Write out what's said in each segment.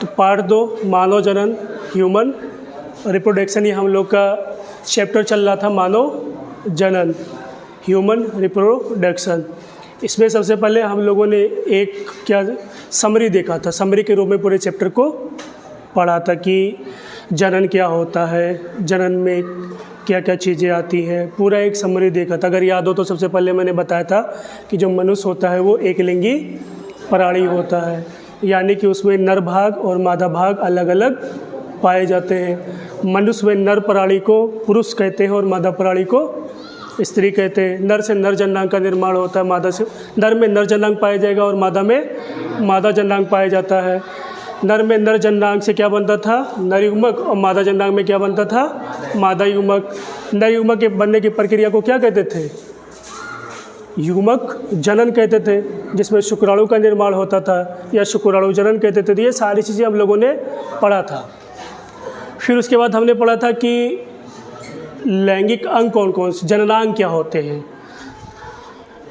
तो पार्ट 2 मानव जनन human reproduction, ये हम लोग का चैप्टर चल रहा था मानव जनन ह्यूमन रिप्रोडक्शन। इसमें सबसे पहले हम लोगों ने एक क्या समरी देखा था, समरी के रूप में पूरे चैप्टर को पढ़ा था कि जनन क्या होता है, जनन में क्या क्या चीज़ें आती हैं, पूरा एक समरी देखा था। अगर याद हो तो सबसे पहले मैंने बताया था कि जो मनुष्य होता है वो एक लिंगी प्राणी होता है, यानी कि उसमें नर भाग और मादा भाग अलग अलग पाए जाते हैं। मनुष्य में नर प्राणी को पुरुष कहते हैं और मादा प्राणी को स्त्री कहते हैं। नर से नर जननांग का निर्माण होता है, मादा से नर में नर जननांग पाया जाएगा और मादा में मादा जननांग पाया जाता है। नर में नर जननांग से क्या बनता था, नर युग्मक, और मादा जननांग में क्या बनता था, मादा युग्मक। नर युग्मक के बनने की प्रक्रिया को क्या कहते थे, युग्मक जनन कहते थे, जिसमें शुक्राणु का निर्माण होता था या शुक्राणु जनन कहते थे। तो ये सारी चीज़ें हम लोगों ने पढ़ा था। फिर उसके बाद हमने पढ़ा था कि लैंगिक अंग कौन कौन से, जननांग क्या होते हैं।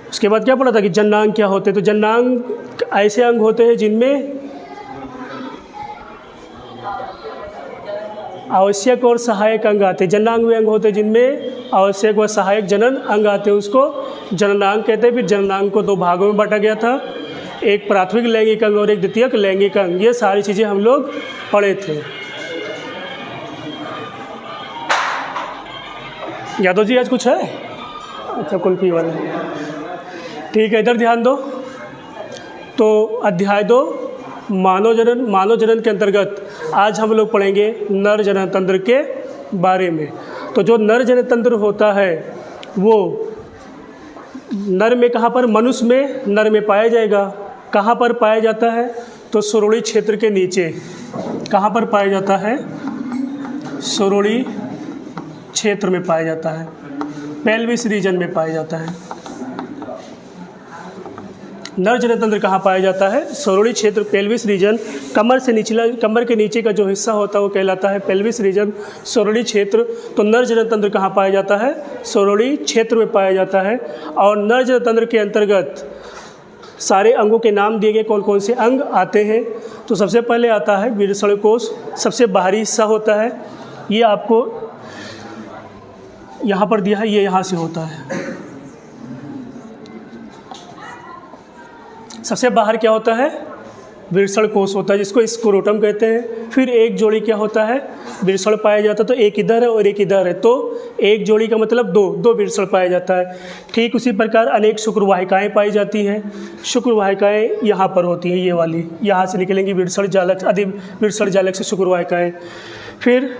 उसके बाद क्या पढ़ा था कि जननांग क्या होते हैं। तो जननांग ऐसे अंग होते हैं जिनमें आवश्यक और सहायक अंग आते हैं। जननांग वे अंग होते हैं जिनमें आवश्यक व सहायक जनन अंग आते हैं, उसको जननांग कहते हैं। फिर जननांग को 2 भागों में बांटा गया था, एक प्राथमिक लैंगिक अंग और एक द्वितीयक लैंगिक अंग। ये सारी चीज़ें हम लोग पढ़े थे। यादव जी आज कुछ है? अच्छा, कुल्फी वाला, ठीक है, इधर ध्यान दो। तो अध्याय 2 मानव जनन। मानव जनन के अंतर्गत आज हम लोग पढ़ेंगे नर जनन तंत्र के बारे में। तो जो नर जनन तंत्र होता है वो नर में कहाँ पर, मनुष्य में नर में पाया जाएगा। कहाँ पर पाया जाता है, तो सुरुड़ी क्षेत्र के नीचे। कहाँ पर पाया जाता है, सुरुड़ी क्षेत्र में पाया जाता है, पेल्विस रीजन में पाया जाता है। नर जनन तंत्र कहाँ पाया जाता है, सुरुड़ी क्षेत्र, पेल्विस रीजन। कमर से निचला, कमर के नीचे का जो हिस्सा होता है वो कहलाता है पेल्विस रीजन, सुरुड़ी क्षेत्र। तो नर जनन तंत्र कहाँ पाया जाता है, सुरुड़ी क्षेत्र में पाया जाता है। और नर जनन तंत्र के अंतर्गत सारे अंगों के नाम दिए गए, कौन कौन से अंग आते हैं। तो सबसे पहले आता है वृषण कोश, सबसे बाहरी हिस्सा होता है। ये आपको यहाँ पर दिया है, ये यहाँ से होता है। सबसे बाहर क्या होता है, वृषण कोश होता है, जिसको स्क्रोटम कहते हैं। फिर एक जोड़ी क्या होता है, वृषण पाया जाता है। तो एक इधर है और एक इधर है, तो एक जोड़ी का मतलब दो वृषण पाया जाता है। ठीक उसी प्रकार अनेक शुक्रवाहिकाएँ पाई जाती हैं। शुक्रवाहिकाएँ यहाँ पर होती हैं, ये वाली, यहाँ से निकलेंगी वृषण जालक, अधि वृषण जालक से शुक्रवाहिकाएँ। फिर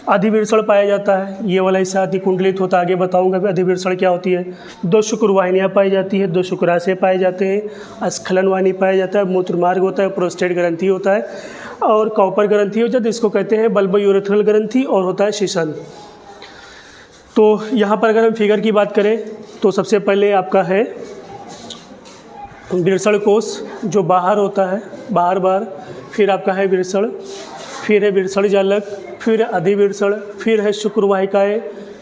अधिवृषण पाया जाता है, ये वाला हिस्सा अधिकुंडलित होता है, आगे बताऊंगा भी अधिवृषण क्या होती है। 2 शुक्रवाहिनियाँ पाई जाती है, 2 शुक्राशय पाए जाते हैं, स्खलन वाहिनी पाया जाता है, मूत्रमार्ग होता है, प्रोस्टेट ग्रंथि होता है और कॉपर ग्रंथि हो जाती है, इसको कहते हैं बल्बोयूरेथ्रल ग्रंथि, और होता है शिशन। तो यहाँ पर अगर हम फिगर की बात करें तो सबसे पहले आपका है वृषण कोश जो बाहर होता है, बाहर, फिर आपका है वृषण, फिर है वृषण जालक, फिर अधिवृषण, फिर है शुक्रवाहिकाएँ,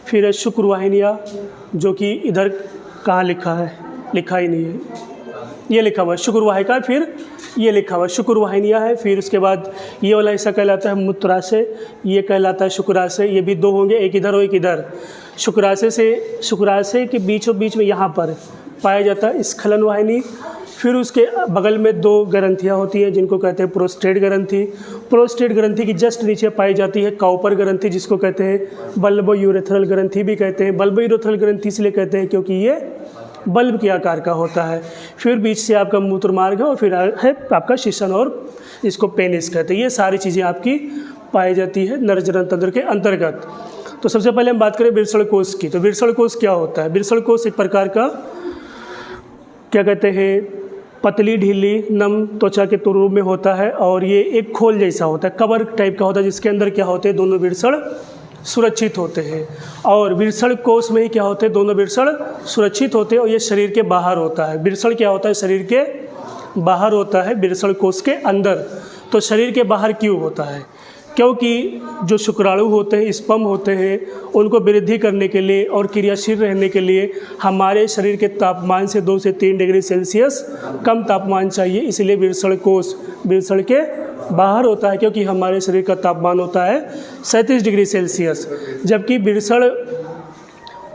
फिर है शुक्रवाहिनियाँ, जो कि इधर कहाँ लिखा है, लिखा ही नहीं है, ये लिखा हुआ है शुक्रवाहिका, फिर ये लिखा हुआ है शुक्रवाहिनियाँ है। फिर उसके बाद ये वाला हिस्सा कहलाता है मूत्राशय, ये कहलाता है शुक्राशय। ये भी 2 होंगे, एक इधर और एक इधर। शुक्राशय के बीचों बीच में यहाँ पर पाया जाता है स्खलन वाहिनी। फिर उसके बगल में 2 ग्रंथियाँ होती हैं जिनको कहते हैं प्रोस्टेट ग्रंथि। प्रोस्टेट ग्रंथि की जस्ट नीचे पाई जाती है कॉपर ग्रंथि, जिसको कहते हैं बल्बोयूरेथ्रल ग्रंथि भी कहते हैं। बल्बोयूरेथ्रल ग्रंथि इसलिए कहते हैं क्योंकि ये बल्ब के आकार का होता है। फिर बीच से आपका मूत्रमार्ग है और फिर है आपका शिशन, और इसको पेनिस कहते हैं। ये सारी चीज़ें आपकी पाई जाती है नर जनन तंत्र के अंतर्गत। तो सबसे पहले हम बात करें वृषण कोश की। तो वृषण कोश क्या होता है, वृषण कोश एक प्रकार का क्या कहते हैं, पतली ढीली नम त्वचा के रूप में होता है, और ये एक खोल जैसा होता है, कवर टाइप का होता है, जिसके अंदर क्या होते हैं, दोनों वृषण सुरक्षित होते हैं। और वृषण कोश में ही क्या होते हैं, दोनों वृषण सुरक्षित होते हैं, और ये शरीर के बाहर होता है। वृषण क्या होता है, शरीर के बाहर होता है, वृषण कोश के अंदर। तो शरीर के बाहर क्यों होता है, क्योंकि जो शुक्राणु होते हैं, स्पर्म होते हैं, उनको वृद्धि करने के लिए और क्रियाशील रहने के लिए हमारे शरीर के तापमान से 2 से 3 डिग्री सेल्सियस कम तापमान चाहिए। इसलिए वृषण कोश वृषण के बाहर होता है, क्योंकि हमारे शरीर का तापमान होता है 37 डिग्री सेल्सियस। जबकि वृषण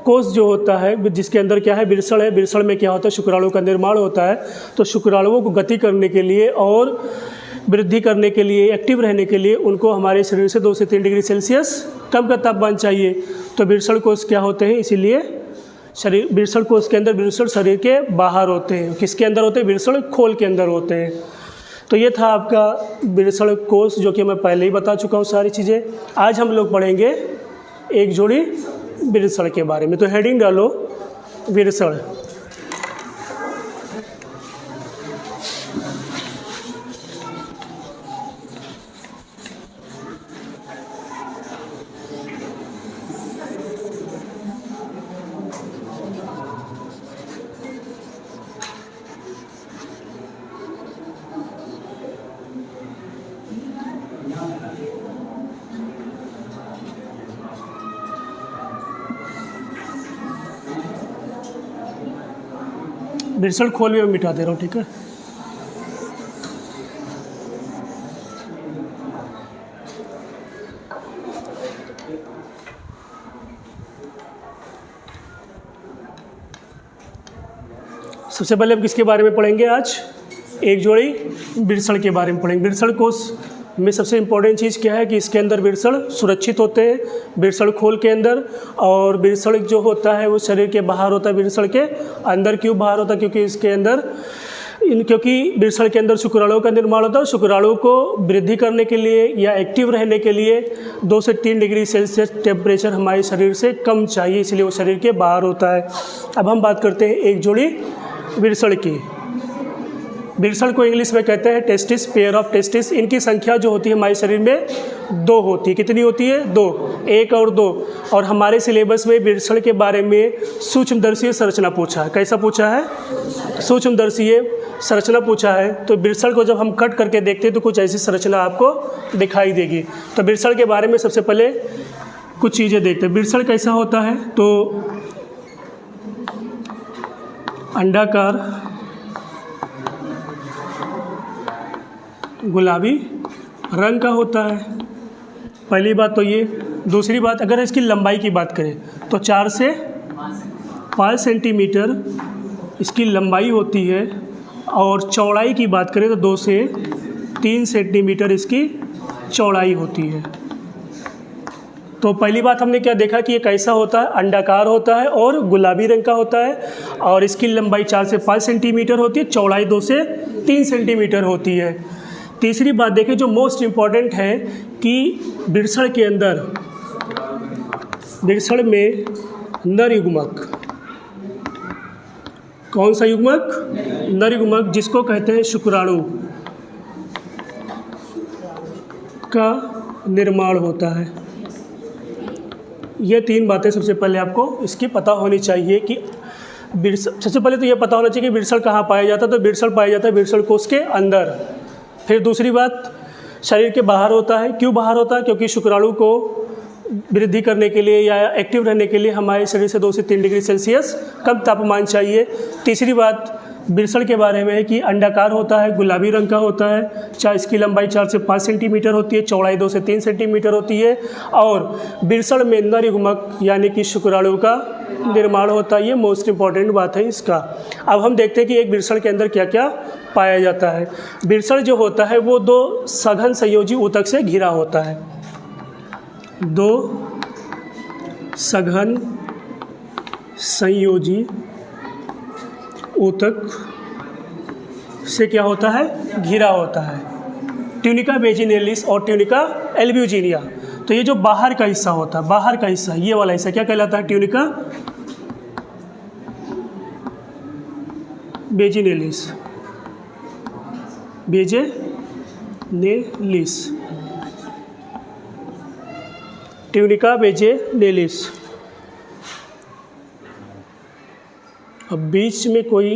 कोष जो होता है, जिसके अंदर क्या है, वृषण है, वृषण में क्या होता है, शुक्राणु का निर्माण होता है। तो शुक्राणुओं को गति करने के लिए और वृद्धि करने के लिए, एक्टिव रहने के लिए उनको हमारे शरीर से 2 से 3 डिग्री सेल्सियस कम का तापमान चाहिए। तो वृषण कोष क्या होते हैं, इसीलिए शरीर वृषण कोष के अंदर, वृषण शरीर के बाहर होते हैं। किसके अंदर होते हैं, वृषण खोल के अंदर होते हैं। तो ये था आपका वृषण कोष, जो कि मैं पहले ही बता चुका हूँ सारी चीज़ें। आज हम लोग पढ़ेंगे एक जोड़ी वृषण के बारे में। तो हेडिंग डालो वृषण। वृषण खोल भी मैं मिटा दे रहा हूँ, ठीक है। सबसे पहले हम किसके बारे में पढ़ेंगे आज, एक जोड़ी वृषण के बारे में पढ़ेंगे। वृषण कोष में सबसे इम्पोर्टेंट चीज़ क्या है कि इसके अंदर वृषण सुरक्षित होते हैं, वृषण खोल के अंदर। और वृषण जो होता है वो शरीर के बाहर होता है, वृषण के अंदर क्यों बाहर होता है, क्योंकि इसके अंदर क्योंकि वृषण के अंदर शुक्राणुओं का निर्माण होता है। शुक्राणु को वृद्धि करने के लिए या एक्टिव रहने के लिए 2 से 3 डिग्री सेल्सियस टेम्परेचर हमारे शरीर से कम चाहिए, इसलिए वो शरीर के बाहर होता है। अब हम बात करते हैं एक जोड़ी वृषण की। वृषण को इंग्लिश में कहते हैं टेस्टिस, पेयर ऑफ टेस्टिस। इनकी संख्या जो होती है हमारे शरीर में 2 होती है। कितनी होती है, 2, 1 और 2। और हमारे सिलेबस में वृषण के बारे में सूक्ष्मदर्शीय संरचना पूछा है। कैसा पूछा है, सूक्ष्मदर्शीय संरचना पूछा है। तो वृषण को जब हम कट करके देखते हैं तो कुछ ऐसी संरचना आपको दिखाई देगी। तो वृषण के बारे में सबसे पहले कुछ चीज़ें देखते हैं। वृषण कैसा होता है, तो अंडाकार गुलाबी रंग का होता है, पहली बात तो ये। दूसरी बात, अगर इसकी लंबाई की बात करें तो 4 से 5 सेंटीमीटर इसकी लंबाई होती है। और चौड़ाई की बात करें तो 2 से 3 सेंटीमीटर इसकी चौड़ाई होती है। तो पहली बात हमने क्या देखा कि ये कैसा होता है, अंडाकार होता है और गुलाबी रंग का होता है। और इसकी लंबाई 4 से 5 सेंटीमीटर होती है, चौड़ाई 2 से 3 सेंटीमीटर होती है। तीसरी बात देखें जो मोस्ट इम्पॉर्टेंट है कि वृषण के अंदर, वृषण में नर युग्मक, कौन सा युग्मक, नर युग्मक, जिसको कहते हैं शुक्राणु का निर्माण होता है। ये 3 बातें सबसे पहले आपको इसकी पता होनी चाहिए कि सबसे पहले तो ये पता होना चाहिए कि वृषण कहाँ पाया जाता है। तो वृषण पाया जाता है वृषण कोष के अंदर। फिर दूसरी बात, शरीर के बाहर होता है। क्यों बाहर होता है, क्योंकि शुक्राणु को वृद्धि करने के लिए या एक्टिव रहने के लिए हमारे शरीर से 2 से 3 डिग्री सेल्सियस कम तापमान चाहिए। तीसरी बात वृषण के बारे में है कि अंडाकार होता है, गुलाबी रंग का होता है, इसकी लंबाई 4 से 5 सेंटीमीटर होती है, चौड़ाई 2 से 3 सेंटीमीटर होती है। और वृषण में नर युग्मक यानी कि शुक्राणु का निर्माण होता है। ये मोस्ट इम्पॉर्टेंट बात है इसका। अब हम देखते हैं कि एक वृषण के अंदर क्या क्या पाया जाता है। वृषण जो होता है वो 2 सघन संयोजी ऊतक से घिरा होता है। 2 सघन संयोजी ऊतक से क्या होता है, घिरा होता है। ट्यूनिका वेजिनेलिस और ट्यूनिका एल्ब्यूजिनिया। तो ये जो बाहर का हिस्सा होता है, बाहर का हिस्सा, ये वाला हिस्सा क्या कहलाता है, tunica vaginalis, vaginalis, tunica vaginalis. अब बीच में कोई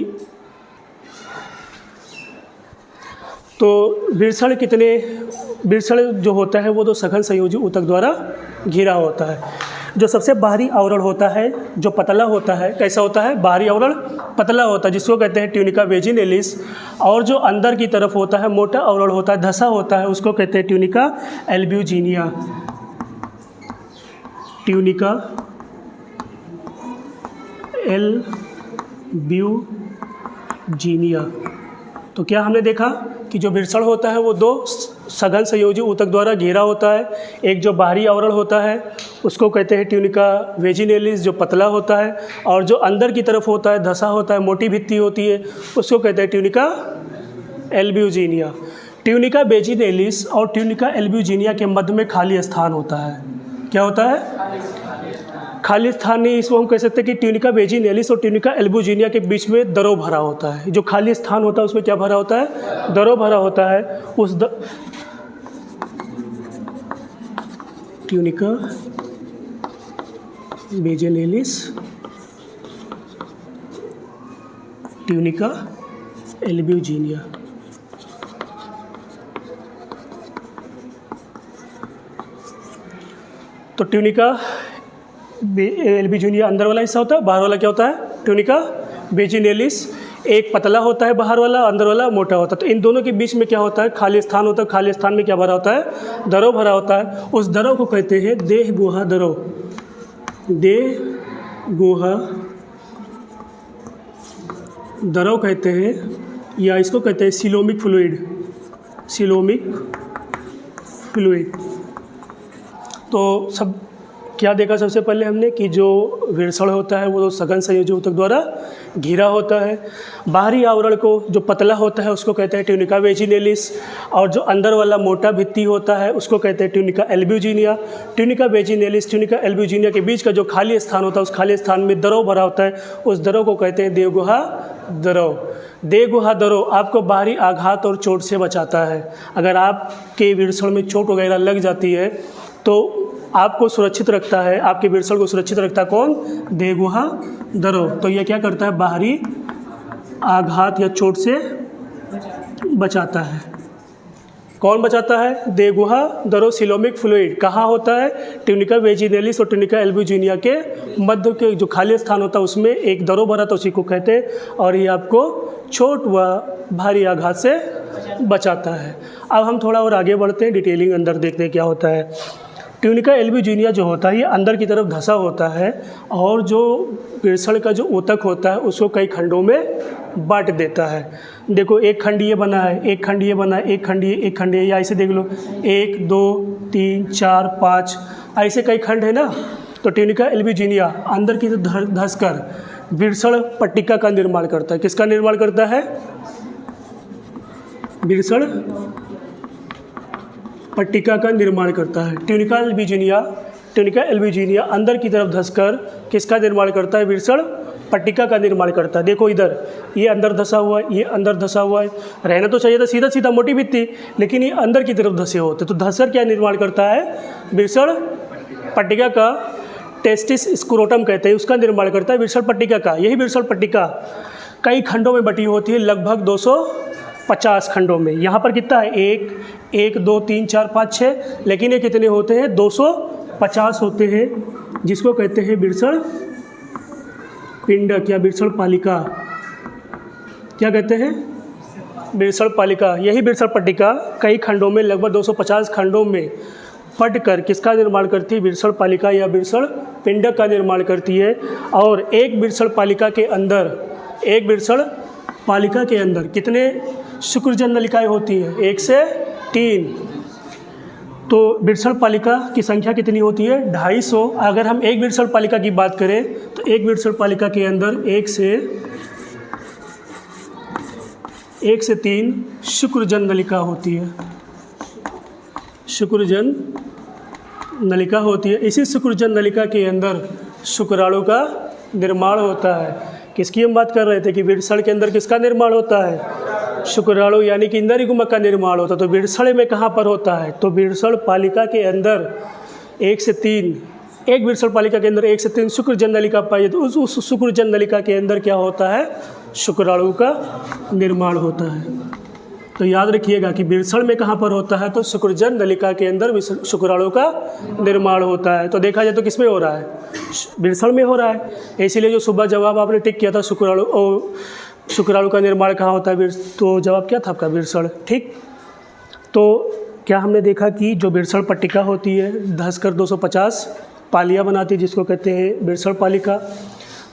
तो वृषण जो होता है वो तो सघन संयोजी ऊतक द्वारा घिरा होता है। जो सबसे बाहरी आवरण होता है जो पतला होता है, कैसा होता है? बाहरी आवरण पतला होता है, जिसको कहते हैं ट्यूनिका वेजिनेलिस। और जो अंदर की तरफ होता है मोटा आवरण होता है, धसा होता है, उसको कहते हैं ट्यूनिका एल्ब्यूजिनिया। Tunica albuginea. तो क्या हमने देखा कि जो वृषण होता है वो दो सघन संयोजी ऊतक द्वारा घेरा होता है। एक जो बाहरी आवरण होता है उसको कहते हैं ट्यूनिका वेजिनेलिस, जो पतला होता है, और जो अंदर की तरफ होता है, धसा होता है, मोटी भित्ति होती है, उसको कहते हैं ट्यूनिका एल्ब्यूजिनिया। ट्यूनिका वेजिनेलिस और ट्यूनिका एल्ब्यूजिनिया के मध्य में खाली स्थान होता है। क्या होता है? खाली स्थान नहीं, इसको हम कह सकते हैं कि ट्यूनिका वेजिनेलिस और ट्यूनिका एल्ब्यूजिनिया के बीच में दरो भरा होता है। जो खाली स्थान होता है उसमें क्या भरा होता है? दरो भरा होता है। Tunica vaginalis, tunica albuginea. तो ट्यूनिका एल्ब्यूजिनिया अंदर वाला हिस्सा होता है, बाहर वाला क्या होता है? Tunica vaginalis. एक पतला होता है बाहर वाला, अंदर वाला मोटा होता है। तो इन दोनों के बीच में क्या होता है? खाली स्थान होता है। खाली स्थान में क्या भरा होता है? दरो भरा होता है। उस दरो को कहते हैं देह गुहा दरो। देह गुहा दरो कहते हैं, या इसको कहते हैं सिलोमिक फ्लूइड। Coelomic fluid. तो सब क्या देखा सबसे पहले हमने कि जो वृषण होता है वो तो सघन संयोजी ऊतक द्वारा घिरा होता है। बाहरी आवरण को जो पतला होता है उसको कहते हैं ट्यूनिका वेजिनेलिस, और जो अंदर वाला मोटा भित्ति होता है उसको कहते हैं tunica albuginea. Tunica vaginalis, tunica albuginea के बीच का जो खाली स्थान होता है उस खाली स्थान में दरो भरा होता है। उस दरो को कहते हैं देहगुहा दरो। देहगुहा दरो आपको बाहरी आघात और चोट से बचाता है। अगर आपके वृषण में चोट वगैरह लग जाती है तो आपको सुरक्षित रखता है, आपके वृषण को सुरक्षित रखता है कौन? देहगुहा दरो। तो यह क्या करता है? बाहरी आघात या चोट से बचाता है। कौन बचाता है? देहगुहा दरो सिलोमिक फ्लूइड। कहाँ होता है? ट्यूनिका वेजिनेलिस और ट्यूनिका एल्ब्यूजिनिया के मध्य के जो खाली स्थान होता है उसमें एक दरो भरा, तो उसी को कहते हैं, और ये आपको चोट व भारी आघात से बचाता है। अब हम थोड़ा और आगे बढ़ते हैं, डिटेलिंग अंदर देखते हैं क्या होता है। ट्यूनिका एल्ब्यूजिनिया जो होता है ये अंदर की तरफ धसा होता है, और जो वृषण का जो ऊतक होता है उसको कई खंडों में बांट देता है। देखो, एक खंड ये बना है, एक खंड ये बना है, एक खंड ये, एक खंड ये, या ऐसे देख लो 1 2 3 4 5 ऐसे कई खंड है ना। तो ट्यूनिका एल्ब्यूजिनिया अंदर की तरफ धस कर वृषण पट्टिका का निर्माण करता है। किसका निर्माण करता है? वृषण पट्टिका का निर्माण करता है। ट्यूनिका एल्ब्यूजिनिया अंदर की तरफ धंसकर किसका निर्माण करता है? वृषण पट्टिका का निर्माण करता है। देखो इधर ये अंदर धंसा हुआ है, ये अंदर धंसा हुआ है। रहना तो चाहिए था सीधा सीधा मोटी भित्ति, लेकिन ये अंदर की तरफ धंसे होते। तो धंसकर क्या निर्माण करता है? वृषण पट्टिका का, टेस्टिस स्क्रोटम कहते हैं, उसका निर्माण करता है वृषण पट्टिका का। यही वृषण पट्टिका कई खंडों में बटी होती है, लगभग 250 खंडों में। यहाँ पर कितना है? 1 2 3 4 5 6, लेकिन ये कितने होते हैं? 250 होते हैं, जिसको कहते हैं वृषण पिंडक या वृषण पालिका। क्या कहते हैं? वृषण पालिका। यही वृषण पट्टिका कई खंडों में, लगभग 250 खंडों में पट कर किसका निर्माण करती है? वृषण पालिका या वृषण पिंडक का निर्माण करती है। और एक वृषण पालिका के अंदर कितने शुक्रजन नलिकाएं होती हैं? 1 से 3। तो वृषण पालिका की संख्या कितनी होती है? 250। अगर हम एक वृषण पालिका की बात करें तो एक वृषण पालिका के अंदर 1 से 3 शुक्रजन नलिका होती है। शुक्रजन नलिका होती है। इसी शुक्रजन नलिका के अंदर शुक्राणु का निर्माण होता है। किसकी हम बात कर रहे थे कि वृषण के अंदर किसका निर्माण होता है? शुक्राणु यानी कि इंद्रियगुमक का निर्माण होता है। तो वृषण में कहाँ पर होता है? तो वृषण पालिका के अंदर 1 से 3, एक वृषण पालिका के अंदर 1 से 3 शुक्रजन नलिका पाई। तो उस शुक्रजन नलिका के अंदर क्या होता है? शुक्राणु का निर्माण होता है। तो याद रखिएगा कि वृषण में कहाँ पर होता है, तो शुक्रजन नलिका के अंदर शुक्राणु का निर्माण होता है। तो देखा जाए तो किस में हो रहा है, वृषण में हो रहा है। इसीलिए जो सुबह जवाब आपने टिक किया था शुक्राणु का निर्माण कहाँ होता है, तो जवाब क्या था आपका, वृषण। ठीक, तो क्या हमने देखा कि जो वृषण पट्टिका होती है धंसकर 250 पालियाँ बनाती है, जिसको कहते हैं वृषण पालिका।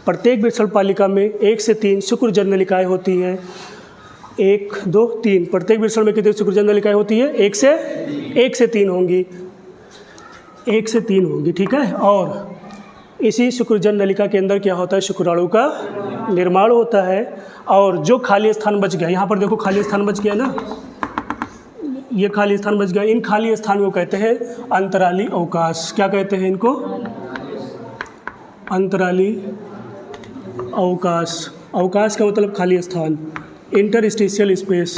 प्रत्येक वृषण पालिका में 1 से 3 शुक्रजन नलिकाएँ होती हैं। 1, 2, 3, प्रत्येक वृषण में कितनी शुक्रजन नलिकाएँ होती है, 1 से 3 होंगी, 1 से 3 होंगी। ठीक है, और इसी शुक्रजन नलिका के अंदर क्या होता है, शुक्राणु का निर्माण होता है। और जो खाली स्थान बच गया, यहाँ पर देखो खाली स्थान बच गया ना, ये खाली स्थान बच गया, इन खाली स्थान को कहते हैं अंतराली अवकाश। क्या कहते हैं इनको, अंतराली अवकाश। अवकाश का मतलब खाली स्थान, इंटरस्टिशियल स्पेस,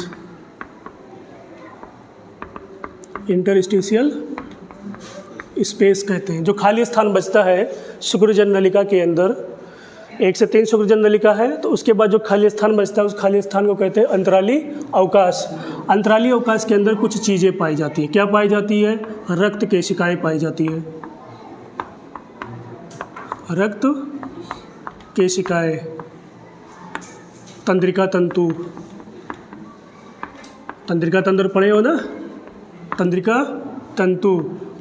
इंटरस्टिशियल स्पेस कहते हैं। जो खाली स्थान बचता है शुक्रजन नलिका के अंदर, 1 से 3 शुक्रजन नलिका है, तो उसके बाद जो खाली स्थान बचता है उस खाली स्थान को कहते हैं अंतराली अवकाश। अंतराली अवकाश के अंदर कुछ चीज़ें पाई जाती हैं। क्या पाई जाती है, रक्त केशिकाएँ पाई जाती हैं, रक्त केशिकाएँ, तंत्रिका तंतु, तंत्रिका तंत्र पढ़े हो ना, तंत्रिका तंतु,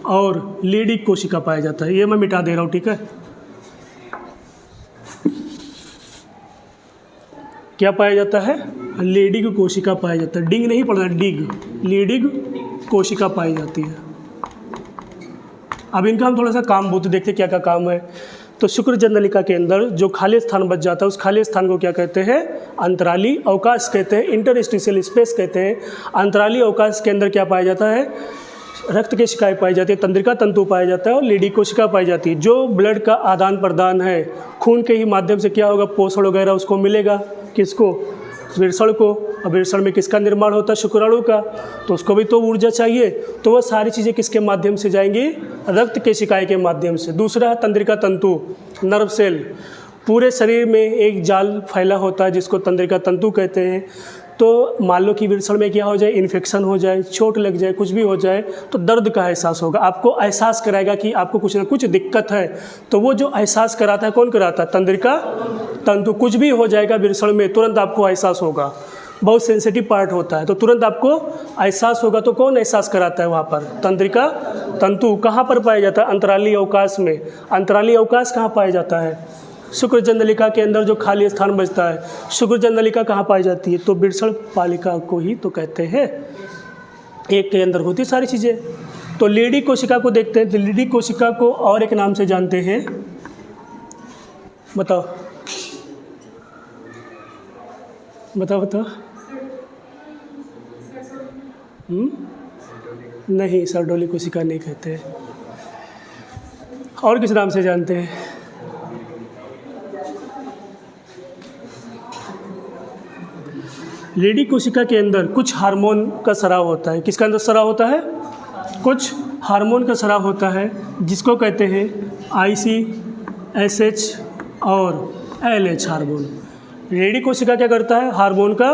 और लीडिक कोशिका पाया जाता है। ये मैं मिटा दे रहा हूँ, ठीक है। क्या पाया जाता है, लीडिक कोशिका पाया जाता है, डिग नहीं पढ़ना, डिग, लीडिक कोशिका पाई जाती है। अब इनका हम थोड़ा सा काम बूत देखते क्या क्या काम है। तो शुक्रजन नलिका के अंदर जो खाली स्थान बच जाता है उस खाली स्थान को क्या कहते हैं, अंतराली अवकाश कहते हैं, इंटरस्टिशियल स्पेस कहते हैं। अंतराली अवकाश के अंदर क्या पाया जाता है, रक्त केशिकाएँ पाई जाती है, तंत्रिका तंतु पाया जाता है और लीडिक कोशिका पाई जाती है। जो ब्लड का आदान प्रदान है खून के ही माध्यम से क्या होगा, पोषण वगैरह उसको मिलेगा, किसको, वृषण को। अब वृषण में किसका निर्माण होता है, शुक्राणु का, तो उसको भी तो ऊर्जा चाहिए। तो वह सारी चीज़ें किसके माध्यम से जाएंगी, रक्त केशिकाएँ के माध्यम से। दूसरा है तंत्रिका तंतु, नर्व सेल। पूरे शरीर में एक जाल फैला होता है जिसको तंत्रिका तंतु कहते हैं। तो मान लो कि वृषण में क्या हो जाए, इन्फेक्शन हो जाए, चोट लग जाए, कुछ भी हो जाए, तो दर्द का एहसास होगा, आपको एहसास कराएगा कि आपको कुछ ना कुछ दिक्कत है। तो वो जो एहसास कराता है, कौन कराता है, तंत्रिका तंतु। कुछ भी हो जाएगा वृषण में तुरंत आपको एहसास होगा, बहुत सेंसिटिव पार्ट होता है, तो तुरंत आपको एहसास होगा। तो कौन एहसास कराता है वहाँ पर, तंत्रिका तंतु। कहाँ पर पाया जाता है, अंतराली अवकाश में। अंतराली अवकाश कहाँ पाया जाता है, शुक्रजन नलिका के अंदर जो खाली स्थान बचता है। शुक्रजन नलिका कहाँ पाई जाती है, तो वृषण पालिका को ही तो कहते हैं। एक के अंदर होती सारी चीज़ें। तो लीडिक कोशिका को देखते हैं। तो लीडिक कोशिका को और एक नाम से जानते हैं, बताओ बताओ बताओ। नहीं, सरडोली कोशिका नहीं कहते, और किस नाम से जानते हैं, लीडिक कोशिका के अंदर कुछ हार्मोन का स्राव होता है। किसका अंदर स्राव होता है, कुछ हार्मोन का स्राव होता है, जिसको कहते हैं ICSH और LH हार्मोन। लीडिक कोशिका क्या करता है, हार्मोन का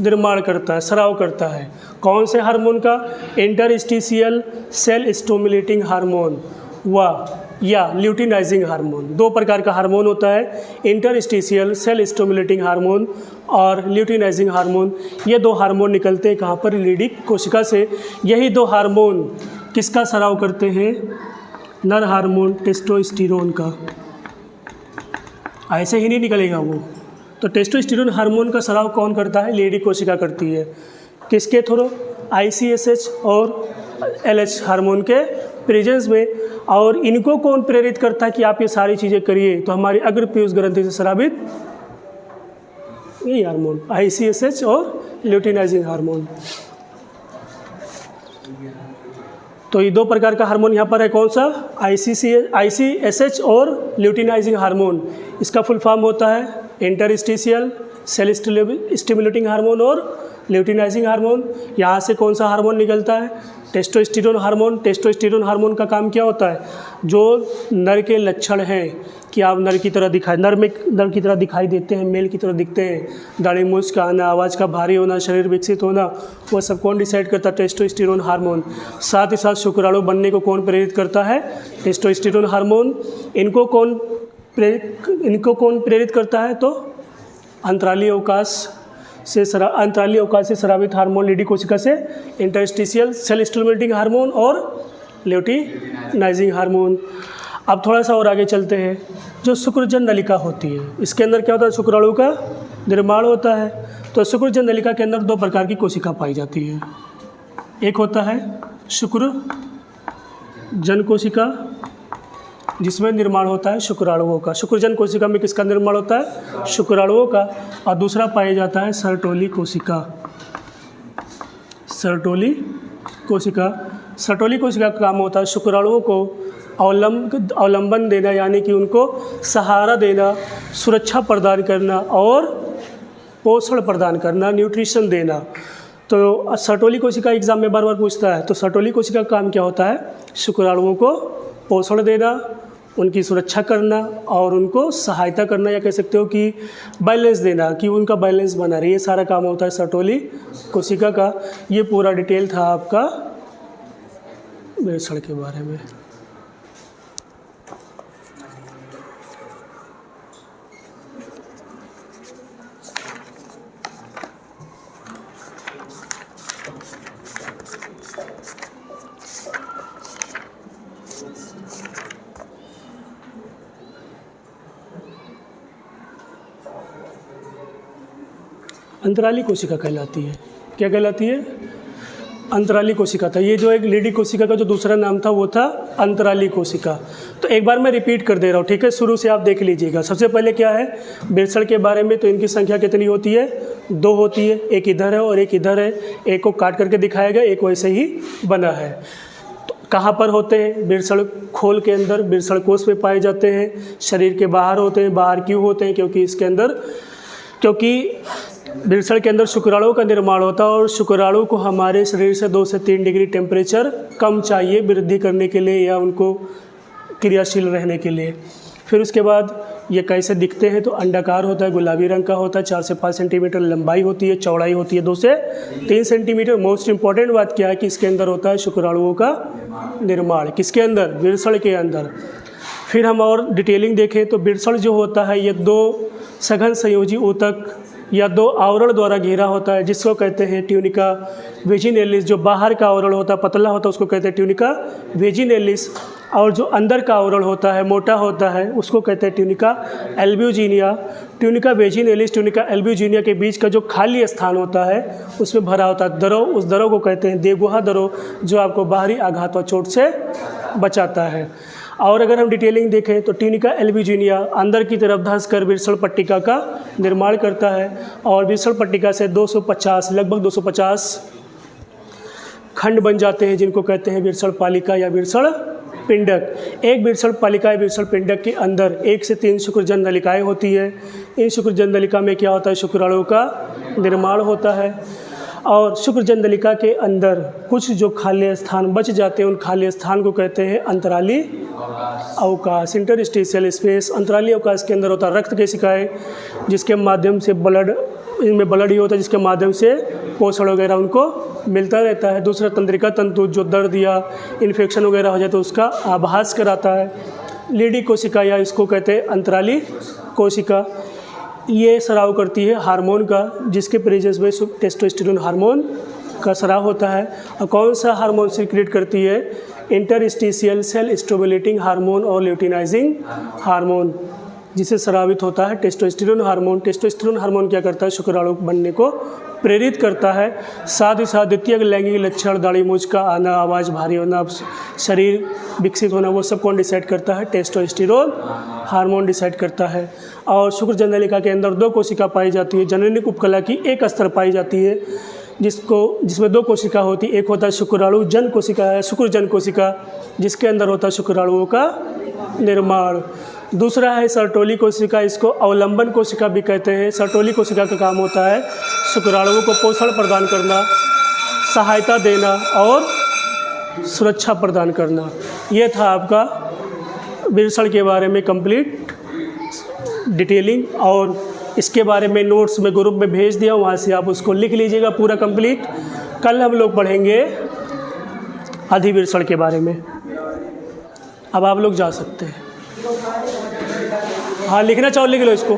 निर्माण करता है, स्राव करता है। कौन से हार्मोन का, इंटरस्टिशियल सेल स्टिमुलेटिंग हार्मोन या ल्यूटिनाइजिंग हार्मोन। 2 प्रकार का हार्मोन होता है, इंटरस्टिशियल सेल स्टिमुलेटिंग हार्मोन और ल्यूटिनाइजिंग हार्मोन। ये 2 हार्मोन निकलते हैं कहाँ पर, लीडिक कोशिका से। यही 2 हार्मोन किसका स्राव करते हैं, नर हार्मोन टेस्टोस्टेरोन का। ऐसे ही नहीं निकलेगा वो, तो टेस्टोस्टेरोन हार्मोन का स्राव कौन करता है, लीडिक कोशिका करती है। किसके थ्रू, ICSH और LH हार्मोन के प्रेजेंस में। और इनको कौन प्रेरित करता है कि आप ये सारी चीज़ें करिए, तो हमारी अग्र पीयूष ग्रंथि से स्रावित यही हार्मोन, ICSH और ल्यूटिनाइजिंग हार्मोन। तो ये 2 प्रकार का हार्मोन यहाँ पर है, कौन सा, ICSH और ल्यूटिनाइजिंग हार्मोन। इसका फुल फॉर्म होता है इंटरस्टिशियल सेल स्टिमुलेटिंग हार्मोन और ल्यूटिनाइजिंग हार्मोन। यहाँ से कौन सा हार्मोन निकलता है, टेस्टोस्टेरोन हार्मोन का काम क्या होता है? जो नर के लक्षण हैं कि आप नर की तरह दिखाई देते हैं, मेल की तरह दिखते हैं, दाढ़ी मूंछ का आना, आवाज़ का भारी होना, शरीर विकसित होना, वो सब कौन डिसाइड करता है? Testosterone hormone. साथ ही साथ शुक्राणु बनने को कौन प्रेरित करता है? Testosterone hormone. इनको कौन प्रेरित करता है? तो अंतराली अवकाश से स्रावित हार्मोन लीडी कोशिका से इंटरस्टिशियल सेल स्टिमुलेटिंग हार्मोन और ल्यूटिनाइजिंग हार्मोन। अब थोड़ा सा और आगे चलते हैं। जो शुक्रजन नलिका होती है, इसके अंदर क्या होता है? शुक्राणु का निर्माण होता है। तो शुक्रजन नलिका के अंदर दो प्रकार की कोशिका पाई जाती है। एक होता है शुक्रजन कोशिका, जिसमें निर्माण होता है शुक्राणुओं का। शुक्रजन कोशिका में किसका निर्माण होता है? शुक्राणुओं का। और दूसरा पाया जाता है सर्टोली कोशिका। सर्टोली कोशिका का काम होता है शुक्राणुओं को अवलंबन देना, यानी कि उनको सहारा देना, सुरक्षा प्रदान करना और पोषण प्रदान करना, न्यूट्रिशन देना। तो सर्टोली कोशिका एग्जाम में बार बार पूछता है। तो सर्टोली कोशिका का काम क्या होता है? शुक्राणुओं को पोषण देना, उनकी सुरक्षा करना और उनको सहायता करना, या कह सकते हो कि बैलेंस देना, कि उनका बैलेंस बना रहे। ये सारा काम होता है सर्टोली कोशिका का। ये पूरा डिटेल था आपका वृषण के बारे में। अंतराली कोशिका कहलाती है। क्या कहलाती है? अंतराली कोशिका था। ये जो एक लीडी कोशिका का जो दूसरा नाम था वो था अंतराली कोशिका। तो एक बार मैं रिपीट कर दे रहा हूँ, ठीक है? शुरू से आप देख लीजिएगा। सबसे पहले क्या है वृषण के बारे में? तो इनकी संख्या कितनी होती है? 2 होती है। एक इधर है और एक इधर है। एक को काट करके दिखाया गया, एक वैसे ही बना है। तो कहाँ पर होते हैं? वृषण खोल के अंदर, वृषण कोश में पाए जाते हैं। शरीर के बाहर होते हैं। बाहर क्यों होते हैं? क्योंकि वृषण के अंदर शुक्राणु का निर्माण होता है और शुक्राणु को हमारे शरीर से 2 से 3 डिग्री टेम्परेचर कम चाहिए वृद्धि करने के लिए या उनको क्रियाशील रहने के लिए। फिर उसके बाद ये कैसे दिखते हैं? तो अंडाकार होता है, गुलाबी रंग का होता है, 4 से 5 सेंटीमीटर लंबाई होती है, चौड़ाई होती है 2 से 3 सेंटीमीटर। मोस्ट इंपॉर्टेंट बात क्या है कि इसके अंदर होता है शुक्राणुओं का निर्माण। किसके अंदर? वृषण के अंदर। फिर हम और डिटेलिंग देखें तो वृषण जो होता है ये 2 सघन संयोजी ऊतक या 2 आवरण द्वारा घिरा होता है, जिसको कहते हैं ट्यूनिका वेजिनेलिस। जो बाहर का आवरण होता है पतला होता है उसको कहते हैं ट्यूनिका वेजिनेलिस, और जो अंदर का आवरण होता है मोटा होता है उसको कहते हैं tunica albuginea. Tunica vaginalis, tunica albuginea के बीच का जो खाली स्थान होता है उसमें भरा होता है द्रव, उस द्रव को कहते हैं देवगुहा द्रव, जो आपको बाहरी आघात व चोट से बचाता है। और अगर हम डिटेलिंग देखें तो ट्यूनिका एल्ब्यूजिनिया अंदर की तरफ धंस कर वृषण पट्टिका का निर्माण करता है और वृषण पट्टिका से 250 लगभग 250 खंड बन जाते हैं, जिनको कहते हैं वृषण पालिका या वृषण पिंडक। एक वृषण पालिका या वृषण पिंडक के अंदर 1 से 3 शुक्रजन नलिकाएँ होती है। इन शुक्रजन नलिका में क्या होता है? शुक्राणु का निर्माण होता है। और शुक्रजन नलिका के अंदर कुछ जो खाली स्थान बच जाते हैं उन खाली स्थान को कहते हैं अंतराली अवकाश, इंटरस्टिशियल स्पेस। अंतराली अवकाश के अंदर होता है रक्त कोशिकाएं, जिसके माध्यम से इनमें ब्लड ही होता है, जिसके माध्यम से पोषण वगैरह उनको मिलता रहता है। दूसरा तंत्रिका तंतु, जो दर्द या इन्फेक्शन वगैरह हो जाए तो उसका आभास कराता है। लीडी कोशिका या इसको कहते हैं अंतराली कोशिका, ये स्राव करती है हार्मोन का, जिसके प्रेजेंस में टेस्टोस्टेरोन हार्मोन का स्राव होता है। और कौन सा हार्मोन सीक्रेट करती है? इंटरस्टिशियल सेल स्टिमुलेटिंग हार्मोन और ल्यूटिनाइजिंग हार्मोन, जिसे स्रावित होता है टेस्टोस्टेरोन हार्मोन। टेस्टोस्टेरोन हार्मोन क्या करता है? शुक्राणु बनने को प्रेरित करता है। साथ ही साथ द्वितीयक लैंगिक लक्षण, दाढ़ी मूंछ का आना, आवाज़ भारी होना, शरीर विकसित होना, वो सब कौन डिसाइड करता है? टेस्टोस्टेरोन हार्मोन डिसाइड करता है। और शुक्रजन नलिका के अंदर 2 कोशिका पाई जाती है। जननिक उपकला की एक स्तर पाई जाती है, जिसमें 2 कोशिका होती है। एक होता है शुक्राणु जन कोशिका है, शुक्रजन कोशिका, जिसके अंदर होता है शुक्राणुओं का निर्माण। दूसरा है सर्टोली कोशिका, इसको अवलंबन कोशिका भी कहते हैं। सर्टोली कोशिका का काम होता है शुक्राणुओं को पोषण प्रदान करना, सहायता देना और सुरक्षा प्रदान करना। ये था आपका विरसड़ के बारे में कंप्लीट डिटेलिंग, और इसके बारे में नोट्स में ग्रुप में भेज दिया, वहाँ से आप उसको लिख लीजिएगा पूरा कंप्लीट। कल हम लोग पढ़ेंगे अधिविरसड़ के बारे में। अब आप लोग जा सकते हैं। हाँ, लिखना चाहो लिख लो इसको।